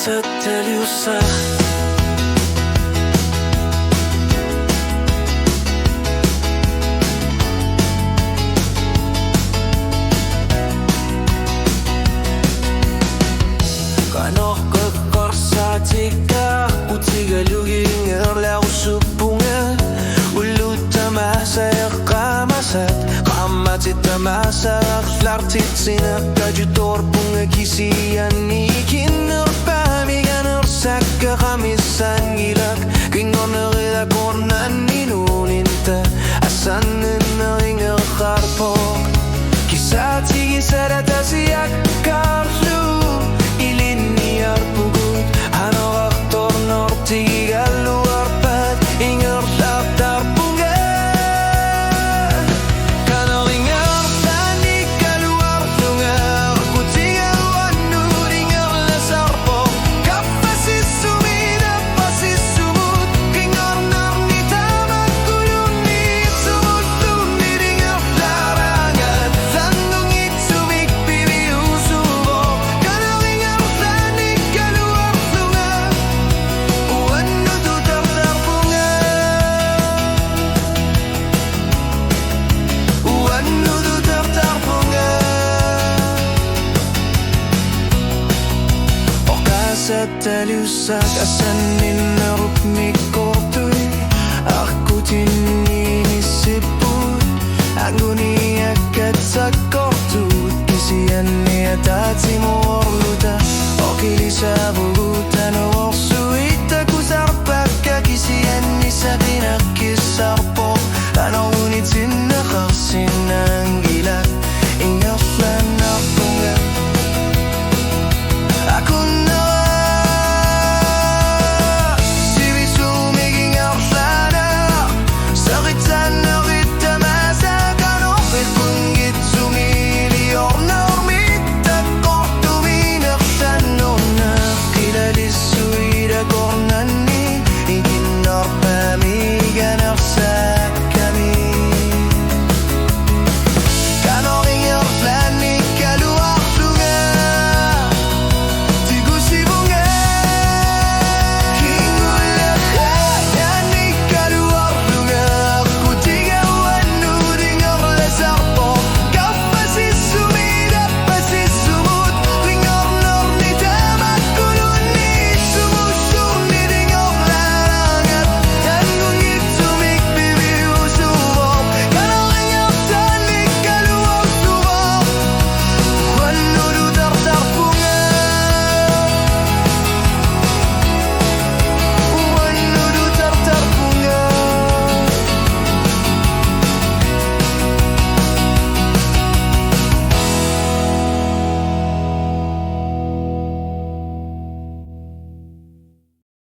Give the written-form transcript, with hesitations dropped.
seteliusah. Kanoh kekorsa jika utiga luginger lau supunga ulu tamasa qamasat qamat tamasa lartit sina kajutor bunga kisiani kinur pami ganur sakka khamisan gilak kingoner ida kornan minuninta asan neringer kharpok kisati gisarata siyak karlu seteliusah asan